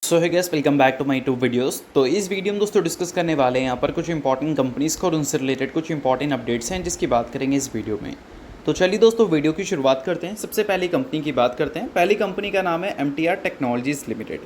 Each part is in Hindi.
So hi guys, welcome back to my to videos. तो इस वीडियो में दोस्तों डिस्कस करने वाले हैं यहाँ पर कुछ इंपॉर्टेंट कंपनीज़ को और उनसे रिलेटेड कुछ इंपॉर्टेंट अपडेट्स हैं जिसकी बात करेंगे इस वीडियो में। तो चलिए दोस्तों वीडियो की शुरुआत करते हैं। सबसे पहली कंपनी की बात करते हैं। पहली कंपनी का नाम है MTR टेक्नोलॉजीज़ लिमिटेड।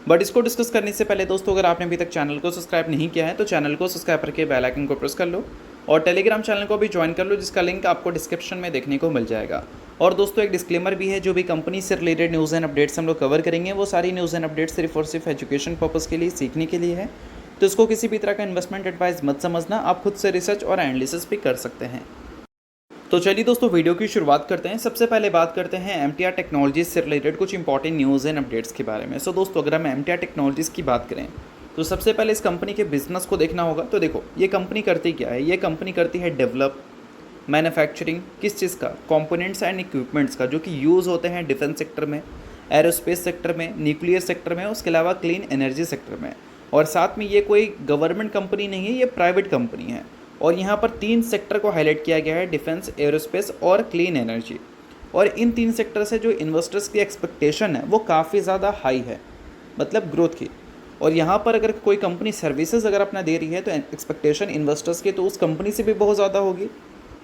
बट इसको डिस्कस करने से पहले दोस्तों, अगर आपने अभी तक चैनल को सब्सक्राइब नहीं किया है तो चैनल को सब्सक्राइब करके बेल आइकन को प्रेस कर लो और टेलीग्राम चैनल को भी ज्वाइन कर लो, जिसका लिंक आपको डिस्क्रिप्शन में देखने को मिल जाएगा। और दोस्तों एक डिस्क्लेमर भी है, जो भी कंपनी से रिलेटेड न्यूज़ एंड अपडेट्स हम लोग कवर करेंगे वो सारी न्यूज़ एंड अपडेट्स सिर्फ और सिर्फ एजुकेशन पर्पज़ के लिए, सीखने के लिए है। तो इसको किसी भी तरह का इन्वेस्टमेंट एडवाइस मत समझना, आप खुद से रिसर्च और एनालिसिस भी कर सकते हैं। तो चलिए दोस्तों वीडियो की शुरुआत करते हैं। सबसे पहले बात करते हैं MTR टेक्नोलॉजीज़ से रिलेटेड कुछ इंपॉर्टेंट न्यूज़ एंड अपडेट्स के बारे में। सो दोस्तों अगर हम MTR टेक्नोलॉजीज़ की बात करें तो सबसे पहले इस कंपनी के बिजनेस को देखना होगा। तो देखो ये कंपनी करती क्या है, ये कंपनी करती है डेवलप, मैन्युफैक्चरिंग, किस चीज़ का, कंपोनेंट्स एंड इक्विपमेंट्स का, जो कि यूज़ होते हैं डिफेंस सेक्टर में, एरोस्पेस सेक्टर में, न्यूक्लियर सेक्टर में, उसके अलावा क्लीन एनर्जी सेक्टर में। और साथ में ये कोई गवर्नमेंट कंपनी नहीं है, ये प्राइवेट कंपनी है। और यहाँ पर 3 सेक्टर को हाईलाइट किया गया है, डिफेंस, एरोस्पेस और क्लीन एनर्जी। और इन 3 सेक्टर से जो इन्वेस्टर्स की एक्सपेक्टेशन है वो काफ़ी ज़्यादा हाई है, मतलब ग्रोथ की। और यहाँ पर अगर कोई कंपनी सर्विसेज अगर अपना दे रही है तो एक्सपेक्टेशन इन्वेस्टर्स की तो उस कंपनी से भी बहुत ज़्यादा होगी।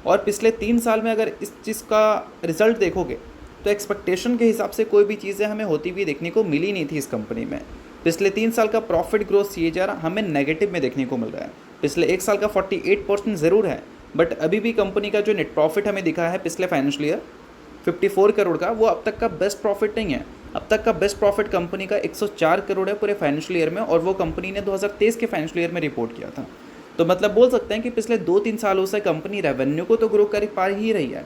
और पिछले 3 साल में अगर इस चीज़ का रिजल्ट देखोगे तो एक्सपेक्टेशन के हिसाब से कोई भी चीज़ें हमें होती हुई देखने को मिली नहीं थी इस कंपनी में। पिछले 3 साल का प्रॉफिट ग्रोथ CAGR हमें नेगेटिव में देखने को मिल रहा है। पिछले 1 साल का 48% ज़रूर है, बट अभी भी कंपनी का जो नेट प्रॉफिट हमें दिखा है पिछले फाइनेंशियल ईयर 54 करोड़ का, वो अब तक का बेस्ट प्रॉफिट नहीं है। अब तक का बेस्ट प्रॉफिट कंपनी का 104 करोड़ है पूरे फाइनेंशियल ईयर में, और वो कंपनी ने 2023 के फाइनेंशियल ईयर में रिपोर्ट किया था। तो मतलब बोल सकते हैं कि पिछले 2-3 सालों से कंपनी रेवेन्यू को तो ग्रो कर पा ही रही है,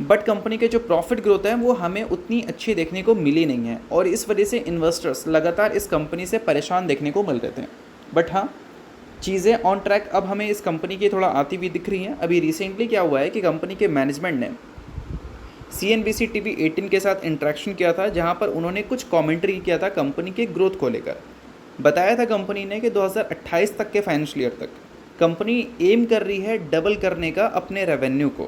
बट कंपनी के जो प्रॉफिट ग्रोथ है वो हमें उतनी अच्छी देखने को मिली नहीं है। और इस वजह से इन्वेस्टर्स लगातार इस कंपनी से परेशान देखने को मिल रहे थे। बट हाँ, चीज़ें ऑन ट्रैक अब हमें इस कंपनी की थोड़ा आती हुई दिख रही हैं। अभी रिसेंटली क्या हुआ है कि कंपनी के मैनेजमेंट ने CNBC TV 18 के साथ इंटरेक्शन किया था, जहां पर उन्होंने कुछ कमेंट्री किया था कंपनी के ग्रोथ को लेकर। बताया था कंपनी ने कि 2028 तक के फाइनेंशियल ईयर तक कंपनी एम कर रही है डबल करने का अपने रेवेन्यू को,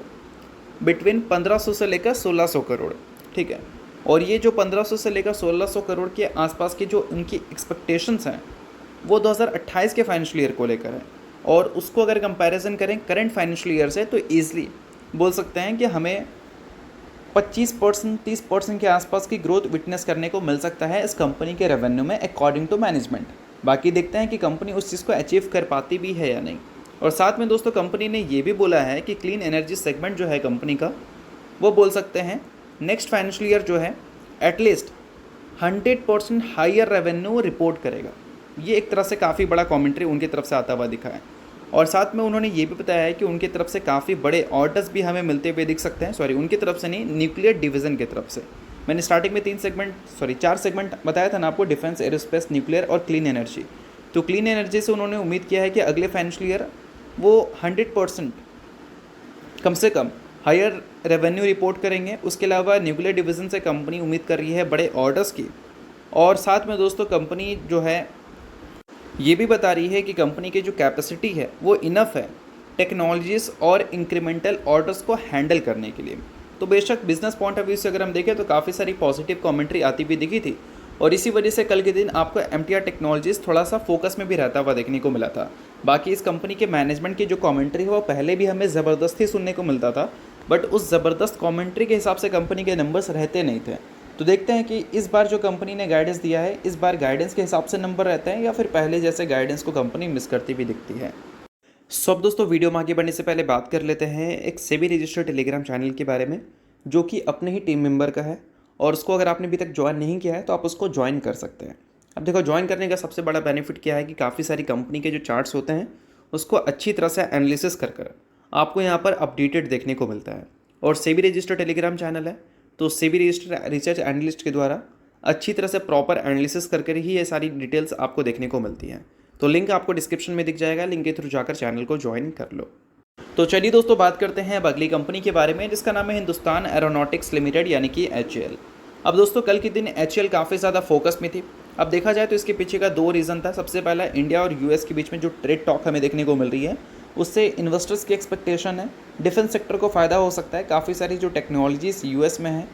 बिटवीन 1500 से लेकर 1600 करोड़। ठीक है, और ये जो 1500 से लेकर 1600 करोड़ के आसपास की जो उनकी एक्सपेक्टेशंस हैं वो 2028 के फाइनेंशियल ईयर को लेकर है। और उसको अगर कंपैरिजन करें करंट फाइनेंशियल ईयर से तो ईज़िली बोल सकते हैं कि हमें 25% 30% के आसपास की ग्रोथ विटनेस करने को मिल सकता है इस कंपनी के रेवेन्यू में, अकॉर्डिंग टू मैनेजमेंट। बाकी देखते हैं कि कंपनी उस चीज़ को अचीव कर पाती भी है या नहीं। और साथ में दोस्तों कंपनी ने ये भी बोला है कि क्लीन एनर्जी सेगमेंट जो है कंपनी का, वो बोल सकते हैं नेक्स्ट फाइनेंशियल ईयर जो है एटलीस्ट 100% हायर रेवेन्यू रिपोर्ट करेगा। ये एक तरह से काफ़ी बड़ा कॉमेंट्री उनकी तरफ से आता हुआ दिखा है। और साथ में उन्होंने ये भी बताया है कि उनकी तरफ से काफ़ी बड़े ऑर्डर्स भी हमें मिलते हुए दिख सकते हैं। सॉरी, उनकी तरफ से नहीं, न्यूक्लियर डिवीज़न की तरफ से। मैंने स्टार्टिंग में 4 सेगमेंट बताया था ना आपको, डिफेंस, एरोस्पेस, न्यूक्लियर और क्लीन एनर्जी। तो क्लीन एनर्जी से उन्होंने उम्मीद किया है कि अगले फाइनेंशियल ईयर वो 100% कम से कम हायर रेवेन्यू रिपोर्ट करेंगे। उसके अलावा न्यूक्लियर डिवीज़न से कंपनी उम्मीद कर रही है बड़े ऑर्डर्स की। और साथ में दोस्तों कंपनी जो है ये भी बता रही है कि कंपनी की जो कैपेसिटी है वो इनफ है टेक्नोलॉजीज़ और इंक्रीमेंटल ऑर्डर्स को हैंडल करने के लिए। तो बेशक बिजनेस पॉइंट ऑफ व्यू से अगर हम देखें तो काफ़ी सारी पॉजिटिव कमेंट्री आती भी दिखी थी, और इसी वजह से कल के दिन आपको MTR टेक्नोलॉजीज़ थोड़ा सा फोकस में भी रहता हुआ देखने को मिला था। बाकी इस कंपनी के मैनेजमेंट की जो कमेंट्री है वो पहले भी हमें ज़बरदस्ती सुनने को मिलता था, बट उस ज़बरदस्त कमेंट्री के हिसाब से कंपनी के नंबर्स रहते नहीं थे। तो देखते हैं कि इस बार जो कंपनी ने गाइडेंस दिया है, इस बार गाइडेंस के हिसाब से नंबर रहते हैं या फिर पहले जैसे गाइडेंस को कंपनी मिस करती भी दिखती है। सो अब दोस्तों वीडियो में आगे बढ़ने से पहले बात कर लेते हैं एक सेबी रजिस्टर्ड टेलीग्राम चैनल के बारे में, जो कि अपने ही टीम मेंबर का है। और उसको अगर आपने अभी तक ज्वाइन नहीं किया है तो आप उसको ज्वाइन कर सकते हैं। अब देखो, ज्वाइन करने का सबसे बड़ा बेनिफिट क्या है कि काफ़ी सारी कंपनी के जो चार्ट्स होते हैं उसको अच्छी तरह से एनालिसिस कर आपको यहाँ पर अपडेटेड देखने को मिलता है। और सेबी रजिस्टर्ड टेलीग्राम चैनल है, तो सेबी रजिस्टर्ड रिसर्च एनालिस्ट के द्वारा अच्छी तरह से प्रॉपर एनालिसिस करके ही ये सारी डिटेल्स आपको देखने को मिलती हैं। तो लिंक आपको डिस्क्रिप्शन में दिख जाएगा, लिंक के थ्रू जाकर चैनल को ज्वाइन कर लो। तो चलिए दोस्तों बात करते हैं अब अगली कंपनी के बारे में, जिसका नाम है हिंदुस्तान एरोनॉटिक्स लिमिटेड यानी कि HAL। अब दोस्तों कल के दिन HAL काफ़ी ज़्यादा फोकस में थी। अब देखा जाए तो इसके पीछे का 2 रीज़न था। सबसे पहला, इंडिया और US के बीच में जो ट्रेड टॉक हमें देखने को मिल रही है उससे इन्वेस्टर्स की एक्सपेक्टेशन है डिफेंस सेक्टर को फ़ायदा हो सकता है। काफ़ी सारी जो टेक्नोलॉजीज़ US में है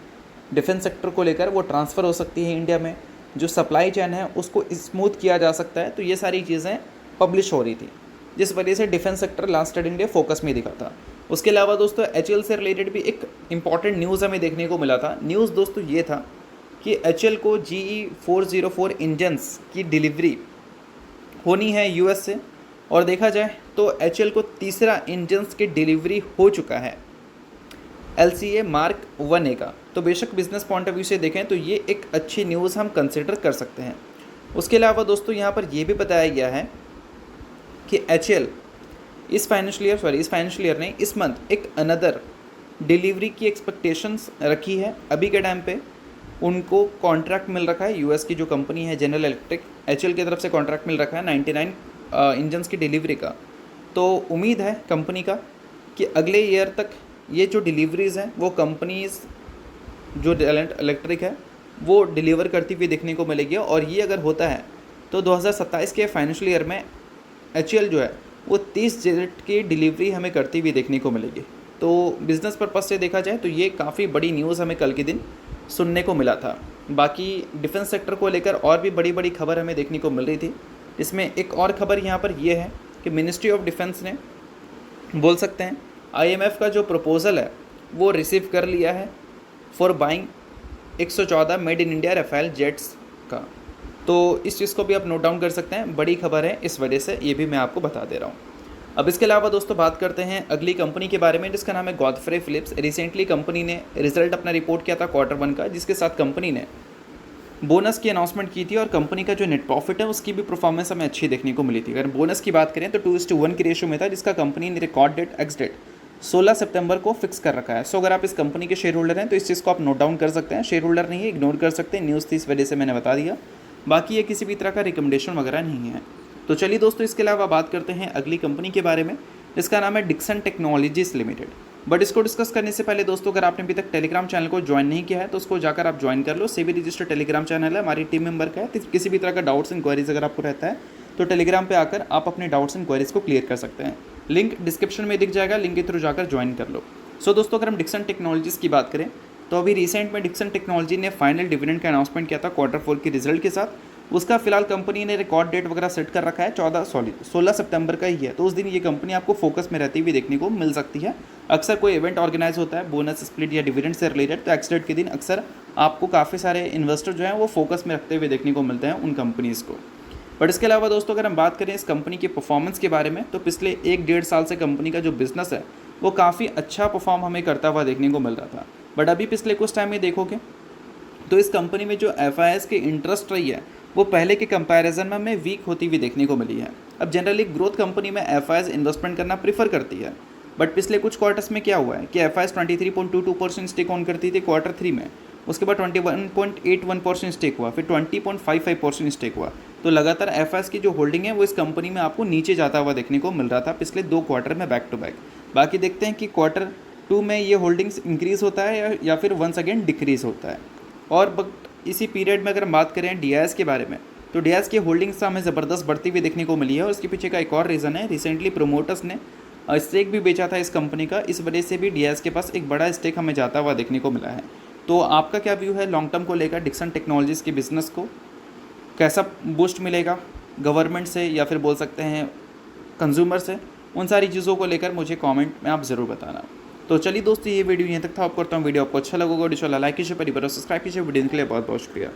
डिफेंस सेक्टर को लेकर वो ट्रांसफ़र हो सकती है इंडिया में। जो सप्लाई चेन है उसको स्मूथ किया जा सकता है। तो ये सारी चीज़ें पब्लिश हो रही थी, जिस वजह से defence sector last trading day focus में दिखा था। उसके अलावा दोस्तों HAL से रिलेटेड भी एक इम्पॉर्टेंट न्यूज़ हमें देखने को मिला था। न्यूज़ दोस्तों ये था कि HAL को GE404 इंजन्स की डिलीवरी होनी है US से, और देखा जाए तो HAL को तीसरा इंजन्स की डिलीवरी हो चुका है LCA Mark 1A का। तो बेशक बिजनेस पॉइंट ऑफ व्यू से देखें तो ये एक अच्छी न्यूज़ हम कंसिडर कर सकते हैं। उसके अलावा दोस्तों यहाँ पर यह भी बताया गया है कि HAL इस फाइनेंशियल ईयर ने इस मंथ एक अनदर डिलीवरी की एक्सपेक्टेशंस रखी है। अभी के टाइम पे उनको कॉन्ट्रैक्ट मिल रखा है, US की जो कंपनी है जनरल इलेक्ट्रिक, HAL की तरफ से कॉन्ट्रैक्ट मिल रखा है 99 इंजन्स की डिलीवरी का। तो उम्मीद है कंपनी का कि अगले ईयर तक ये जो डिलीवरीज़ हैं वो कंपनीज़ जो इलेक्ट्रिक है वो डिलीवर करती हुई देखने को मिलेगी। और ये अगर होता है तो 2027 के फाइनेंशियल ईयर में HAL जो है वो 30 जेट की डिलीवरी हमें करती हुई देखने को मिलेगी। तो बिज़नेस पर्पज़ से देखा जाए तो ये काफ़ी बड़ी न्यूज़ हमें कल के दिन सुनने को मिला था। बाकी डिफेंस सेक्टर को लेकर और भी बड़ी बड़ी खबर हमें देखने को मिल रही थी। इसमें एक और खबर यहाँ पर यह है कि मिनिस्ट्री ऑफ डिफेंस ने बोल सकते हैं IMF का जो प्रपोज़ल है वो रिसीव कर लिया है for buying 114 made in India Rafale jets का। तो इस चीज़ को भी आप नोट डाउन कर सकते हैं, बड़ी खबर है, इस वजह से ये भी मैं आपको बता दे रहा हूँ। अब इसके अलावा दोस्तों बात करते हैं अगली कंपनी के बारे में, जिसका नाम है गॉडफ्रे फिलिप्स। रिसेंटली कंपनी ने रिजल्ट अपना रिपोर्ट किया था Q1 का, जिसके साथ कंपनी ने बोनस की अनाउंसमेंट की थी और कंपनी का जो नेट प्रॉफिट है उसकी भी परफॉर्मेंस हमें अच्छी देखने को मिली थी। अगर बोनस की बात करें तो 2:1 की रेशो में था, जिसका कंपनी ने रिकॉर्ड डेट एक्स डेट 16 सितंबर को फिक्स कर रखा है। सो अगर आप इस कंपनी के शेयर होल्डर हैं तो इस चीज़ को आप नोट डाउन कर सकते हैं। शेयर होल्डर नहीं है, इग्नोर कर सकते हैं, न्यूज़ थी इस वजह से मैंने बता दिया। बाकी ये किसी भी तरह का रिकमेंडेशन वगैरह नहीं है। तो चलिए दोस्तों इसके अलावा बात करते हैं अगली कंपनी के बारे में, जिसका नाम है डिक्सन टेक्नोलॉजीज लिमिटेड। बट इसको डिस्कस करने से पहले दोस्तों अगर आपने अभी तक टेलीग्राम चैनल को ज्वाइन नहीं किया है तो उसको जाकर आप ज्वाइन कर लो। सेबी रजिस्टर्ड टेलीग्राम चैनल है, हमारी टीम मेंबर का है। तो किसी भी तरह का डाउट्स इंक्वायरीज अगर आपको रहता है तो टेलीग्राम पे आकर आप अपने डाउट्स इंक्वायरीज को क्लियर कर सकते हैं। लिंक डिस्क्रिप्शन में दिख जाएगा, लिंक के थ्रू जाकर ज्वाइन कर लो। सो दोस्तों अगर हम डिक्सन टेक्नोलॉजीज़ की बात करें तो अभी रिसेंट में डिक्सन टेक्नोलॉजी ने फाइनल डिविडेंड का अनाउंसमेंट किया था Q4 की रिजल्ट के साथ। उसका फिलहाल कंपनी ने रिकॉर्ड डेट वगैरह सेट कर रखा है 16 सितंबर का ही है। तो उस दिन ये कंपनी आपको फोकस में रहती हुई देखने को मिल सकती है। अक्सर कोई इवेंट ऑर्गेनाइज होता है बोनस स्प्लिट या डिविडेंड से रिलेटेड, तो एक्स डेट के दिन अक्सर आपको काफ़ी सारे इन्वेस्टर जो हैं वो फोकस में रखते हुए देखने को मिलते हैं उन कंपनीज़ को। बट इसके अलावा दोस्तों अगर हम बात करें इस कंपनी के परफॉर्मेंस के बारे में तो पिछले 1-1.5 साल से कंपनी का जो बिजनेस है वो काफ़ी अच्छा परफॉर्म हमें करता हुआ देखने को मिल रहा था। बट अभी पिछले कुछ टाइम में देखोगे तो इस कंपनी में जो FIS की इंटरेस्ट रही है वो पहले के कंपैरिजन में हमें वीक होती हुई देखने को मिली है। अब जनरली ग्रोथ कंपनी में FIS इन्वेस्टमेंट करना प्रीफर करती है, बट पिछले कुछ क्वार्टर्स में क्या हुआ है कि FIS 23.22% स्टेक ऑन करती थी Q3 में, उसके बाद 21.81% स्टेक हुआ, फिर 20.55% स्टेक हुआ। तो लगातार FIS की जो होल्डिंग है वो इस कंपनी में आपको नीचे जाता हुआ देखने को मिल रहा था पिछले 2 क्वार्टर में बैक टू बैक। बाकी देखते हैं कि Q2 में ये होल्डिंग्स इंक्रीज़ होता है या फिर वंस अगेन डिक्रीज़ होता है। और बट इसी पीरियड में अगर हम बात करें DIS के बारे में तो DIS की होल्डिंग्स हमें ज़बरदस्त बढ़ती हुई देखने को मिली है। और उसके पीछे का एक और रीज़न है, रिसेंटली प्रोमोटर्स ने स्टेक भी बेचा था इस कंपनी का, इस वजह से भी DIS के पास एक बड़ा स्टेक हमें जाता हुआ देखने को मिला है। तो आपका क्या व्यू है लॉन्ग टर्म को लेकर डिक्सन टेक्नोलॉजीज़ के बिज़नेस को? कैसा बूस्ट मिलेगा गवर्नमेंट से या फिर बोल सकते हैं कंज्यूमर से? उन सारी चीज़ों को लेकर मुझे कमेंट में आप ज़रूर बताना। तो चलिए दोस्तों ये वीडियो यहाँ तक था। आप करता हूँ वीडियो आपको अच्छा लगेगा, लाइक कीजिए, परिवार सब्सक्राइब कीजिए। वीडियो के लिए बहुत बहुत शुक्रिया।